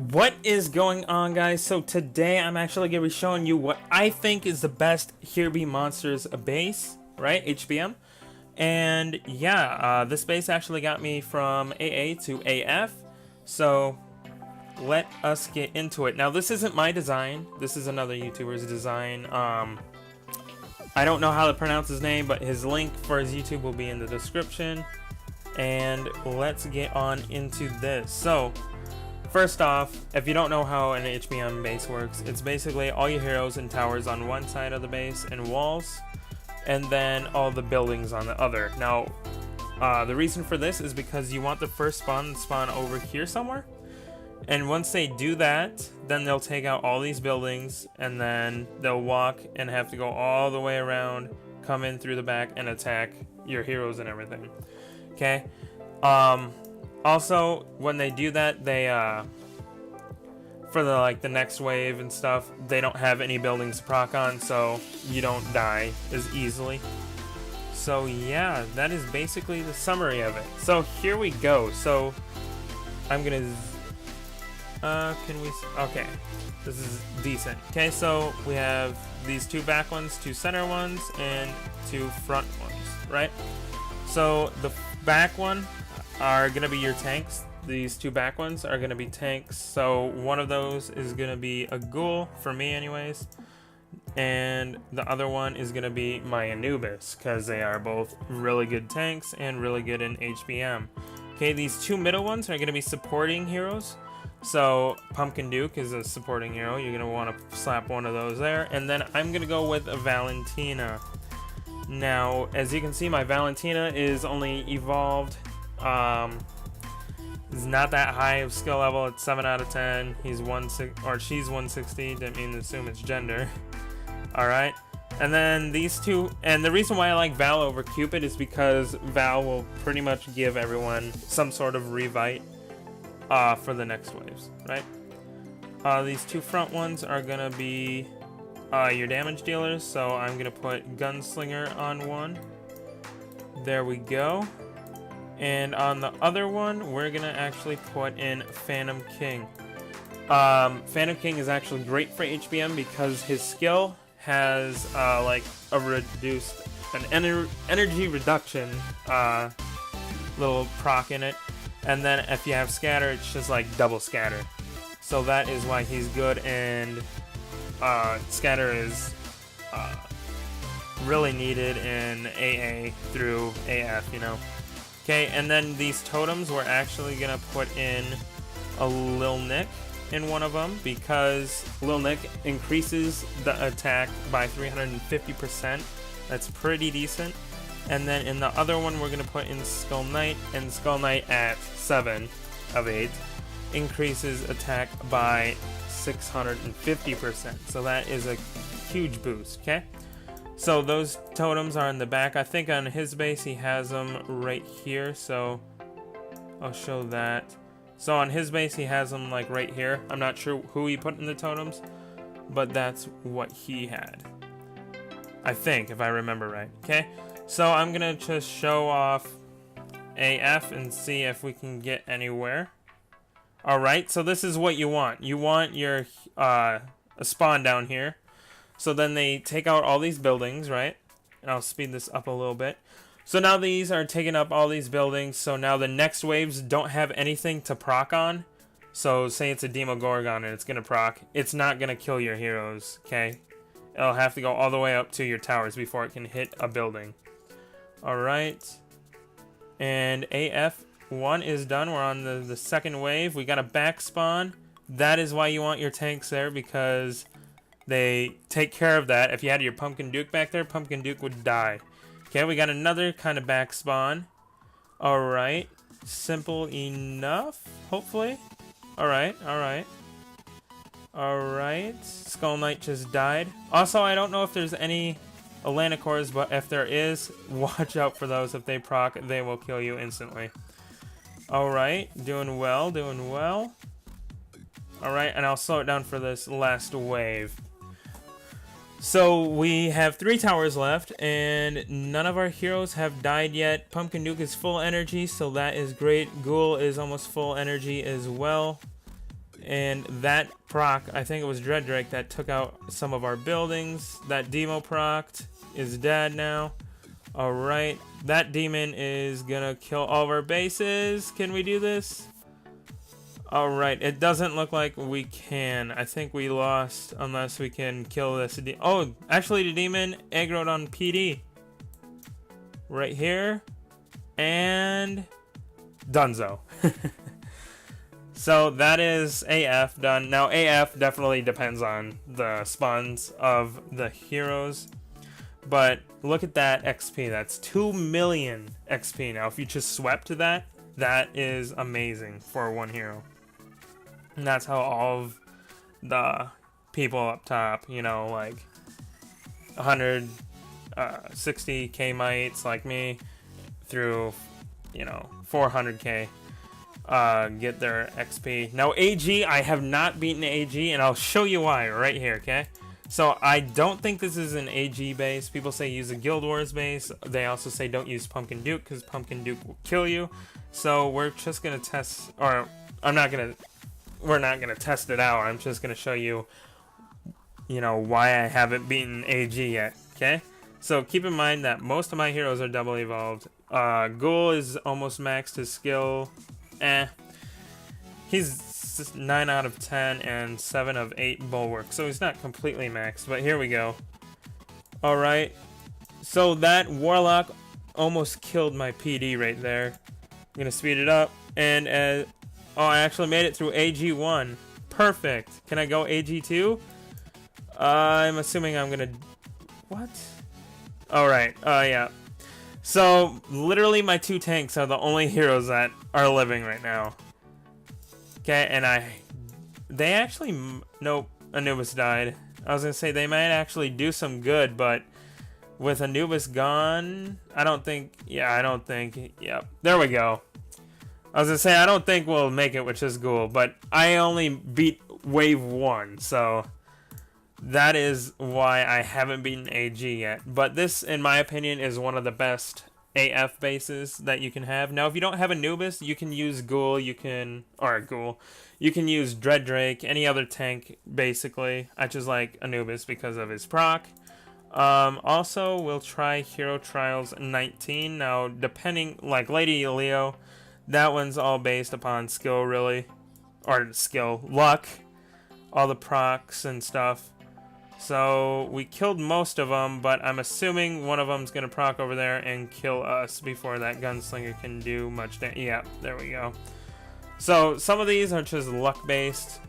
What is going on, guys? So today I'm actually going to be showing you what I think is the best Here Be Monsters base, right? HBM. And yeah, this base actually got me from AA to AF. So let us get into it. Now this isn't my design. This is another YouTuber's design. I don't know how to pronounce his name, but his link for his YouTube will be in the description. And let's get on into this. So first off, if you don't know how an HBM base works, it's basically all your heroes and towers on one side of the base and walls, and then all the buildings on the other. Now, the reason for this is because you want the first spawn over here somewhere, and once they do that, then they'll take out all these buildings, and then they'll walk and have to go all the way around, come in through the back, and attack your heroes and everything. Okay? Also, when they do that, they for the next wave and stuff, they don't have any buildings to proc on, so you don't die as easily. So yeah, that is basically the summary of it. So here we go. So I'm gonna okay, this is decent. Okay, so we have these two back ones, two center ones, and two front ones, right? So the back one are gonna be your tanks. These two back ones are gonna be tanks. So one of those is gonna be a ghoul for me anyways, and the other one is gonna be my Anubis, because they are both really good tanks and really good in HBM. Okay, these two middle ones are gonna be supporting heroes. So Pumpkin Duke is a supporting hero. You're gonna want to slap one of those there, and then I'm gonna go with a Valentina. Now, as you can see, my Valentina is only evolved. It's not that high of skill level. It's 7 out of 10. He's 160, or she's 160. Didn't mean to assume it's gender. All right, and then these two, and the reason why I like Val over Cupid is because Val will pretty much give everyone some sort of revite for the next waves, right? These two front ones are gonna be your damage dealers. So I'm gonna put Gunslinger on one. There we go. And on the other one, we're gonna actually put in Phantom King. Phantom King is actually great for HBM because his skill has like an energy reduction little proc in it, and then if you have scatter, it's just like double scatter. So that is why he's good, and scatter is really needed in AA through AF, you know. Okay, and then these totems, we're actually gonna put in a Lil Nick in one of them, because Lil Nick increases the attack by 350%. That's pretty decent. And then in the other one, we're gonna put in Skull Knight, and Skull Knight at 7 of 8 increases attack by 650%. So that is a huge boost. Okay. So those totems are in the back. I think on his base he has them right here, so I'll show that. So on his base he has them like right here. I'm not sure who he put in the totems, but that's what he had, I think, if I remember right. Okay, so I'm gonna just show off AF and see if we can get anywhere. Alright, so this is what you want. You want your a spawn down here. So then they take out all these buildings, right? And I'll speed this up a little bit. So now these are taking up all these buildings. So now the next waves don't have anything to proc on. So say it's a Demogorgon and it's going to proc. It's not going to kill your heroes, okay? It'll have to go all the way up to your towers before it can hit a building. Alright. And AF1 is done. We're on the second wave. We got a back spawn. That is why you want your tanks there, because they take care of that. If you had your Pumpkin Duke back there, Pumpkin Duke would die. Okay, we got another kind of back spawn. Alright. Simple enough, hopefully. Alright, alright. Alright. Skull Knight just died. Also, I don't know if there's any Atlanticores, but if there is, watch out for those. If they proc, they will kill you instantly. Alright, doing well, doing well. Alright, and I'll slow it down for this last wave. So we have 3 towers left, and none of our heroes have died yet. Pumpkin Duke is full energy, so that is great. Ghoul is almost full energy as well. And that proc, I think it was Dread Drake that took out some of our buildings. That demo proc is dead now. Alright, that demon is gonna kill all of our bases. Can we do this? Alright, it doesn't look like we can. I think we lost unless we can kill this. Oh, actually the demon aggroed on PD. Right here. And Dunzo. So that is AF done. Now AF definitely depends on the spawns of the heroes. But look at that XP. That's 2 million XP. Now if you just swept to that, that is amazing for one hero. And that's how all of the people up top, you know, like 160k mites like me through, you know, 400k get their XP. Now AG, I have not beaten AG, and I'll show you why right here, okay? So I don't think this is an AG base. People say use a Guild Wars base. They also say don't use Pumpkin Duke because Pumpkin Duke will kill you. So we're just gonna test, or we're not gonna test it out. I'm just gonna show you, you know, why I haven't beaten AG yet, okay? So keep in mind that most of my heroes are double evolved. Ghoul is almost maxed his skill. He's 9 out of 10 and 7 of 8 bulwark, so he's not completely maxed, but here we go. Alright, so that Warlock almost killed my PD right there. I'm gonna speed it up, and oh, I actually made it through AG1. Perfect. Can I go AG2? I'm assuming I'm gonna... What? Alright, yeah. So, literally my 2 tanks are the only heroes that are living right now. Okay, and they actually... Nope, Anubis died. I was gonna say they might actually do some good, but with Anubis gone, I don't think... Yeah, I don't think... Yep, there we go. I was gonna say, I don't think we'll make it with just Ghoul, but I only beat Wave 1, so... That is why I haven't beaten AG yet. But this, in my opinion, is one of the best AF bases that you can have. Now, if you don't have Anubis, you can use Ghoul, you can use Dread Drake, any other tank, basically. I just like Anubis because of his proc. Also, we'll try Hero Trials 19. Now, depending, like Lady Leo, that one's all based upon skill, really. Or skill, luck. All the procs and stuff. So, we killed most of them, but I'm assuming one of them's going to proc over there and kill us before that gunslinger can do much damage. Yeah, there we go. So, some of these are just luck-based.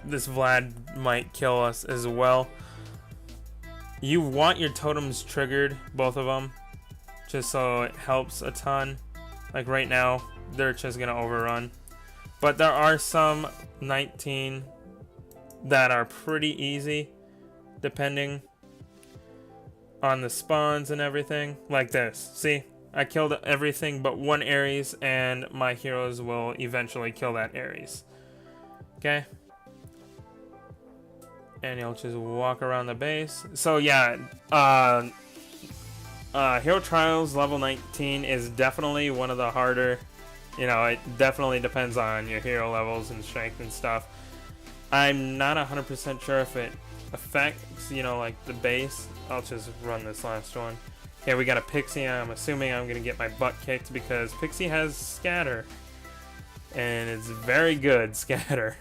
This Vlad might kill us as well. You want your totems triggered, both of them, just so it helps a ton. Like right now, they're just going to overrun. But there are some 19... that are pretty easy, depending on the spawns and everything. Like this. See? I killed everything but one Ares, and my heroes will eventually kill that Ares. Okay? And you'll just walk around the base. So yeah, Hero Trials level 19 is definitely one of the harder. You know, it definitely depends on your hero levels and strength and stuff. I'm not 100% sure if it affects, you know, like the base. I'll just run this last one. Okay, we got a Pixie. I'm assuming I'm going to get my butt kicked because Pixie has Scatter. And it's very good, Scatter.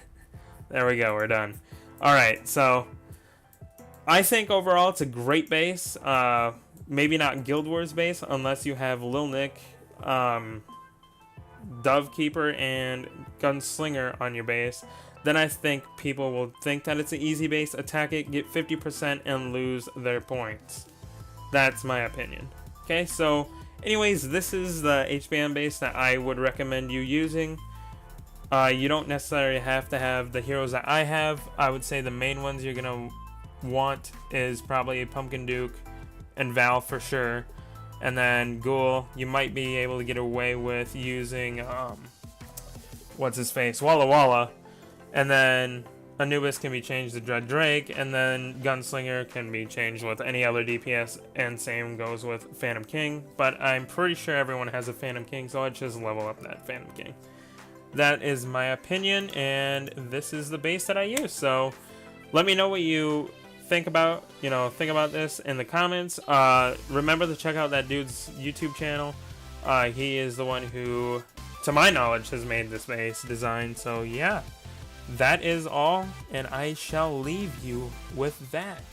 There we go, we're done. Alright, so I think overall it's a great base. Maybe not Guild Wars base unless you have Lil Nick, Dovekeeper, and Gunslinger on your base. Then I think people will think that it's an easy base, attack it, get 50%, and lose their points. That's my opinion. Okay, so anyways, this is the HBM base that I would recommend you using. You don't necessarily have to have the heroes that I have. I would say the main ones you're going to want is probably Pumpkin Duke and Val for sure. And then Ghoul, you might be able to get away with using, what's his face, Walla Walla. And then Anubis can be changed to Dread Drake, and then Gunslinger can be changed with any other DPS, and same goes with Phantom King. But I'm pretty sure everyone has a Phantom King, so I'd just level up that Phantom King. that is my opinion, and this is the base that I use. So let me know what you think about this in the comments. Remember to check out that dude's YouTube channel. He is the one who, to my knowledge, has made this base design. So yeah, that is all, and I shall leave you with that.